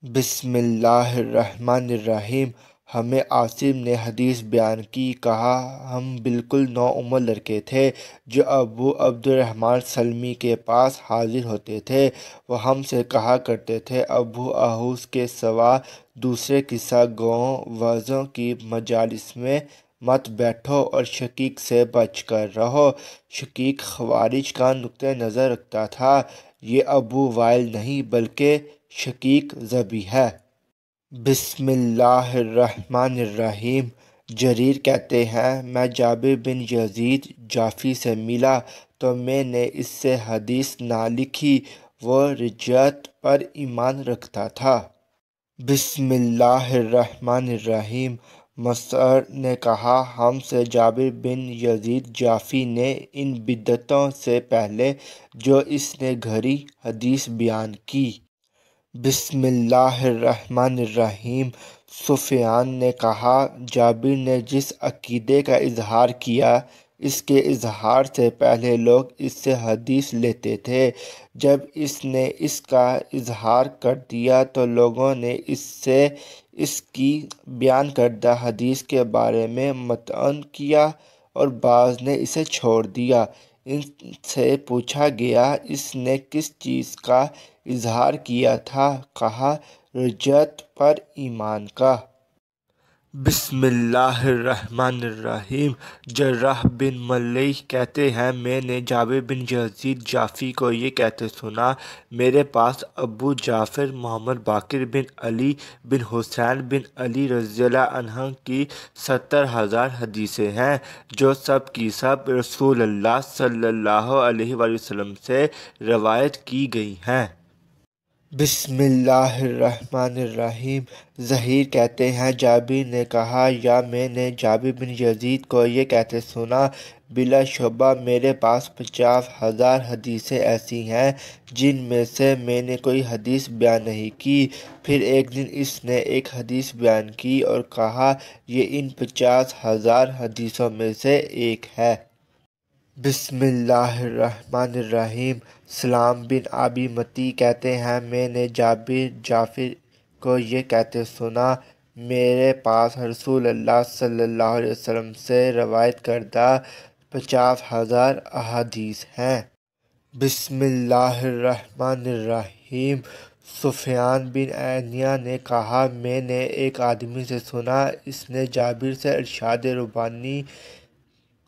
بسم اللہ الرحمن الرحیم۔ ہمیں عاصم نے حدیث بیان کی، کہا ہم بالکل نوعمر لڑکے تھے جو ابو عبد الرحمن سلمی کے پاس حاضر ہوتے تھے۔ وہ ہم سے کہا کرتے تھے، ابو احوص کے سوا دوسرے قصہ گوؤں وعظوں کی مجالس میں مت بیٹھو اور شقیق سے بچ کر رہو۔ شقیق خوارج کا نقطہ نظر رکھتا تھا۔ یہ ابو وائل نہیں بلکہ شقیق ضبی ہے۔ بسم اللہ الرحمن الرحیم۔ جریر کہتے ہیں، میں جابر بن یزید جعفی سے ملا تو میں نے اس سے حدیث نہ لکھی۔ وہ رجعت پر ایمان رکھتا تھا۔ بسم اللہ الرحمن الرحیم۔ مسعر نے کہا، ہم سے جابر بن یزید جعفی نے ان بدعتوں سے پہلے جو اس نے گھڑی حدیث بیان کی۔ بسم اللہ الرحمن الرحیم۔ سفیان نے کہا، جابر نے جس عقیدے کا اظہار کیا، اس کے اظہار سے پہلے لوگ اس سے حدیث لیتے تھے۔ جب اس نے اس کا اظہار کر دیا تو لوگوں نے اس سے اس کی بیان کردہ حدیث کے بارے میں مطعن کیا اور بعض نے اسے چھوڑ دیا۔ ان سے پوچھا گیا، اس نے کس چیز کا اظہار کیا تھا؟ کہا، رجعت پر ایمان کا۔ بسم اللہ الرحمن الرحیم۔ جراح بن ملیح کہتے ہیں، میں نے جابر بن یزید جعفی کو یہ کہتے سنا، میرے پاس ابو جعفر محمد باقر بن علی بن حسین بن علی رضی اللہ عنہ کی 70,000 حدیثیں ہیں، جو سب کی سب رسول اللہ صلی اللہ علیہ وآلہ وسلم سے روایت کی گئی ہیں۔ بسم اللہ الرحمن الرحیم۔ زہیر کہتے ہیں، جابر نے کہا، یا میں نے جابر بن یزید کو یہ کہتے سنا، بلا شبہ میرے پاس 50,000 حدیثیں ایسی ہیں جن میں سے میں نے کوئی حدیث بیان نہیں کی۔ پھر ایک دن اس نے ایک حدیث بیان کی اور کہا، یہ ان 50,000 حدیثوں میں سے ایک ہے۔ بسم اللہ الرحمن الرحیم۔ سلام بن ابی متی کہتے ہیں، میں نے جابر جعفر کو یہ کہتے سنا، میرے پاس رسول اللہ صلی اللہ علیہ وسلم سے روایت کردہ 50,000 احادیث ہیں۔ بسم اللہ الرحمن الرحیم۔ سفیان بن عیینہ نے کہا، میں نے ایک آدمی سے سنا، اس نے جابر سے ارشاد ربانی،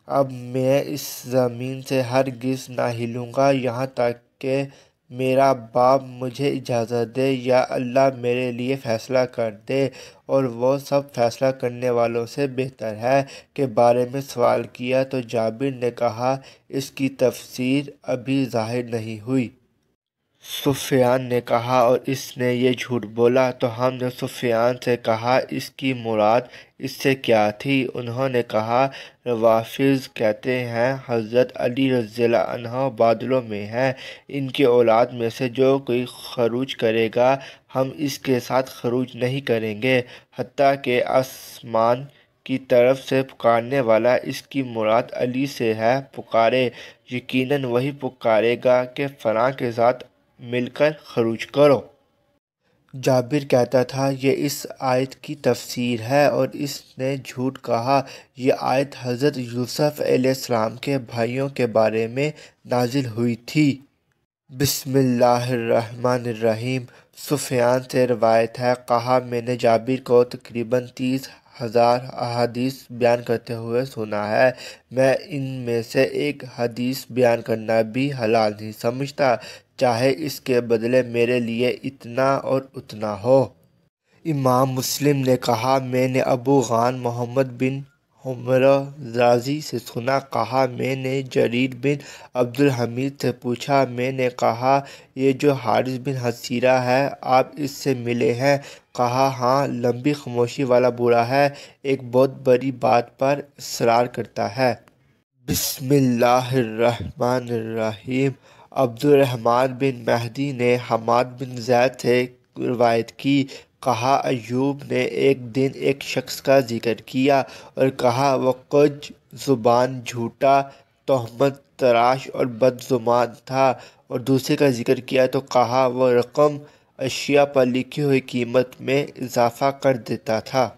اب میں اس زمین سے ہرگز نہ ہلوں گا یہاں تک کہ میرا باپ مجھے اجازت دے یا اللہ میرے لیے فیصلہ کر دے، اور وہ سب فیصلہ کرنے والوں سے بہتر ہے، کے بارے میں سوال کیا تو جابر نے کہا، اس کی تفسیر ابھی ظاہر نہیں ہوئی۔ سفیان نے کہا، اور اس نے یہ جھوٹ بولا؟ تو ہم نے سفیان سے کہا، اس کی مراد اس سے کیا تھی؟ انہوں نے کہا، روافض کہتے ہیں حضرت علی رضی اللہ عنہ بادلوں میں ہیں، ان کی اولاد میں سے جو کوئی خروج کرے گا ہم اس کے ساتھ خروج نہیں کریں گے حتیٰ کہ آسمان کی طرف سے پکارنے والا اس کی مراد علی سے ہے پکارے، یقیناً وہی پکارے گا کہ فلاں کے ساتھ مل کر خروج کرو۔ جابر کہتا تھا، یہ اس آیت کی تفسیر ہے، اور اس نے جھوٹ کہا۔ یہ آیت حضرت یوسف علیہ السلام کے بھائیوں کے بارے میں نازل ہوئی تھی۔ بسم اللہ الرحمن الرحیم۔ سفیان سے روایت ہے، کہا، میں نے جابر کو تقریباً 30,000 احادیث بیان کرتے ہوئے سنا ہے۔ میں ان میں سے ایک حدیث بیان کرنا بھی حلال نہیں سمجھتا، چاہے اس کے بدلے میرے لیے اتنا اور اتنا ہو۔ امام مسلم نے کہا، میں نے ابو غان محمد بن حمرہ رازی سے سنا، کہا، میں نے جریر بن عبد الحمید سے پوچھا، میں نے کہا، یہ جو حارث بن حصیرہ ہے، آپ اس سے ملے ہیں؟ کہا، ہاں، لمبی خاموشی والا بوڑھا ہے، ایک بہت بڑی بات پر اصرار کرتا ہے۔ بسم اللہ الرحمن الرحیم۔ عبد الرحمن بن مہدی نے حماد بن زید سے روایت کی، کہا، ایوب نے ایک دن ایک شخص کا ذکر کیا اور کہا، وہ کج زبان، جھوٹا، تہمت تراش اور بد زبان تھا، اور دوسرے کا ذکر کیا تو کہا، وہ رقم اشیاء پر لکھی ہوئی قیمت میں اضافہ کر دیتا تھا۔